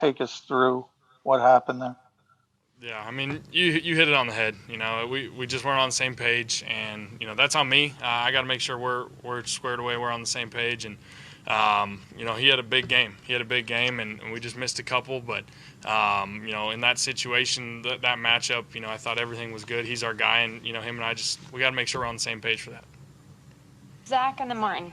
take us through what happened there. Yeah, I mean, you hit it on the head. We just weren't on the same page, and that's on me. I got to make sure we're squared away. We're on the same page, and he had a big game. And we just missed a couple. But in that situation, that matchup, I thought everything was good. He's our guy, and him and I we got to make sure we're on the same page for that. Zach and then Martin.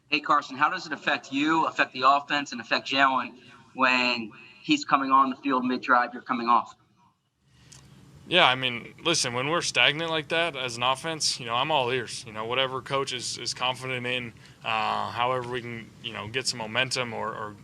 Hey, Carson, how does it affect you, affect the offense, and affect Jalen when he's coming on the field mid-drive, you're coming off? Yeah, I mean, listen, when we're stagnant like that as an offense, I'm all ears. Whatever coach is confident in, however we can, get some momentum or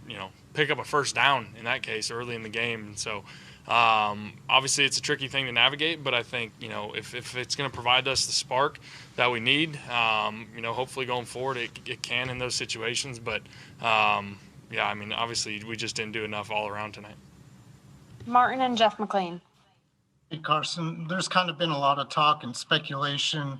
pick up a first down in that case early in the game. And so obviously it's a tricky thing to navigate, but I think, if it's going to provide us the spark that we need, hopefully going forward it can in those situations. But, yeah, I mean, obviously we just didn't do enough all around tonight. Martin and Jeff McLean. Hey, Carson, there's kind of been a lot of talk and speculation,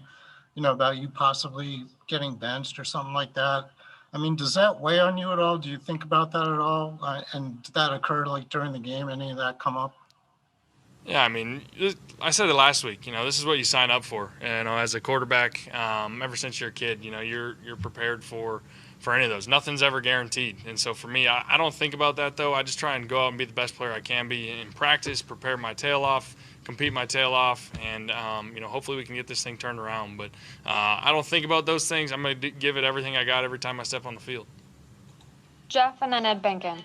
about you possibly getting benched or something like that. I mean, does that weigh on you at all? Do you think about that at all? And did that occur during the game? Any of that come up? Yeah, I mean, I said it last week. This is what you sign up for. As a quarterback, ever since you're a kid, you're prepared for any of those. Nothing's ever guaranteed. And so for me, I don't think about that, though. I just try and go out and be the best player I can be in practice, prepare my tail off, compete my tail off, and hopefully we can get this thing turned around. But I don't think about those things. I'm going to give it everything I got every time I step on the field. Jeff and then Ed Benkin.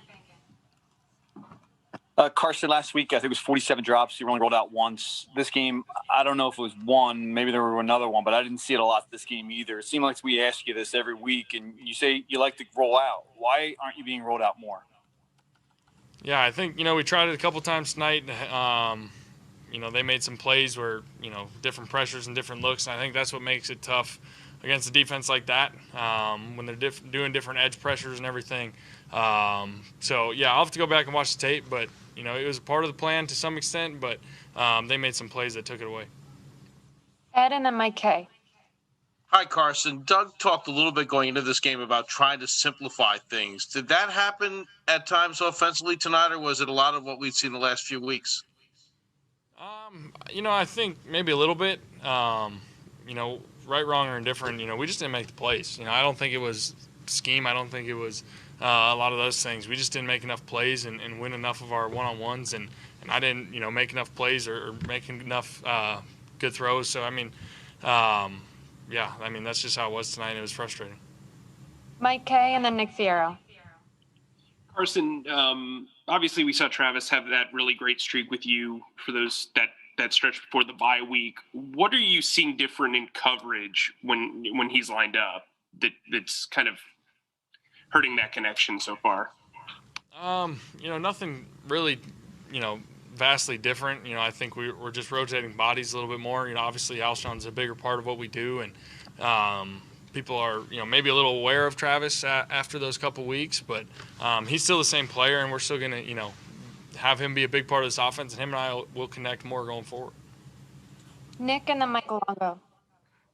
Carson, last week, I think it was 47 drops. You only rolled out once. This game, I don't know if it was one. Maybe there were another one, but I didn't see it a lot this game either. It seemed like we ask you this every week, and you say you like to roll out. Why aren't you being rolled out more? Yeah, I think, we tried it a couple times tonight. They made some plays where, different pressures and different looks, and I think that's what makes it tough against a defense like that, when they're doing different edge pressures and everything. So, yeah, I'll have to go back and watch the tape, but, it was a part of the plan to some extent, but they made some plays that took it away. Ed and then Mike K. Hi, Carson. Doug talked a little bit going into this game about trying to simplify things. Did that happen at times offensively tonight, or was it a lot of what we've seen the last few weeks? I think maybe a little bit. Right, wrong, or indifferent, we just didn't make the plays. I don't think it was scheme. I don't think it was a lot of those things. We just didn't make enough plays and win enough of our one-on-ones, and I didn't, make enough plays or make enough good throws. So, that's just how it was tonight. It was frustrating. Mike K. and then Nick Fierro. Carson, obviously we saw Travis have that really great streak with you for that stretch before the bye week. What are you seeing different in coverage when he's lined up that's kind of hurting that connection so far? Nothing really, vastly different. I think we're just rotating bodies a little bit more. Obviously Alshon's a bigger part of what we do, and people are, maybe a little aware of Travis after those couple weeks, but he's still the same player, and we're still going to, have him be a big part of this offense, and him and I will connect more going forward. Nick and then Michael Longo.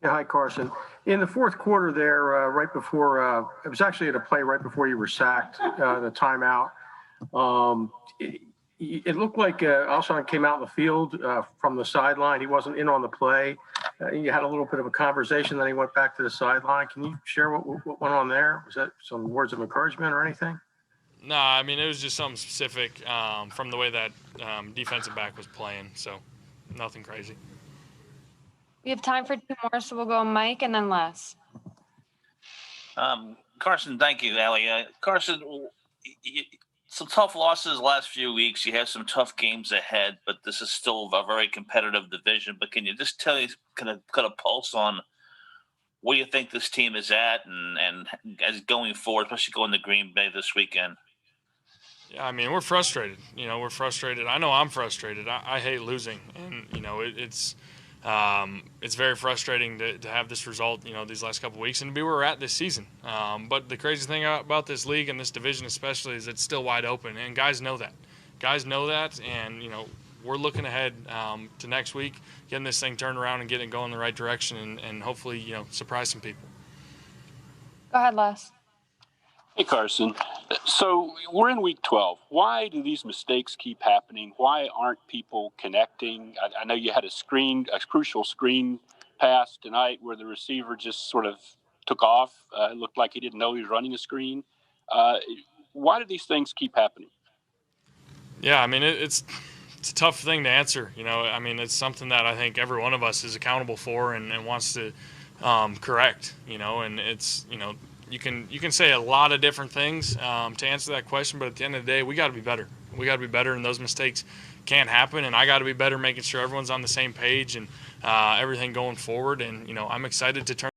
Yeah, hi, Carson. In the fourth quarter there, right before, it was actually at a play right before you were sacked, the timeout. It looked like Alshon came out in the field from the sideline. He wasn't in on the play. You had a little bit of a conversation, then he went back to the sideline. Can you share what went on there? Was that some words of encouragement or anything? No, I mean, it was just something specific from the way that defensive back was playing, so nothing crazy. We have time for two more, so we'll go Mike and then Les. Carson, thank you, Allie. Carson, some tough losses the last few weeks. You have some tough games ahead, but this is still a very competitive division. But can you just kind of cut a pulse on where you think this team is at and as going forward, especially going to Green Bay this weekend? Yeah, I mean, we're frustrated. We're frustrated. I know I'm frustrated. I hate losing, and it's very frustrating to have this result, these last couple of weeks and to be where we're at this season. But the crazy thing about this league and this division especially is it's still wide open, and guys know that. And, we're looking ahead to next week, getting this thing turned around and getting it going in the right direction and hopefully, surprise some people. Go ahead, Les. Hey, Carson. So we're in week 12. Why do these mistakes keep happening? Why aren't people connecting? I know you had a crucial screen pass tonight where the receiver just sort of took off. It looked like he didn't know he was running a screen. Why do these things keep happening? Yeah, I mean, it's a tough thing to answer. I mean, it's something that I think every one of us is accountable for and wants to correct. And it's you can say a lot of different things to answer that question, but at the end of the day, we got to be better. We got to be better, and those mistakes can't happen. And I got to be better, making sure everyone's on the same page and everything going forward. And I'm excited to turn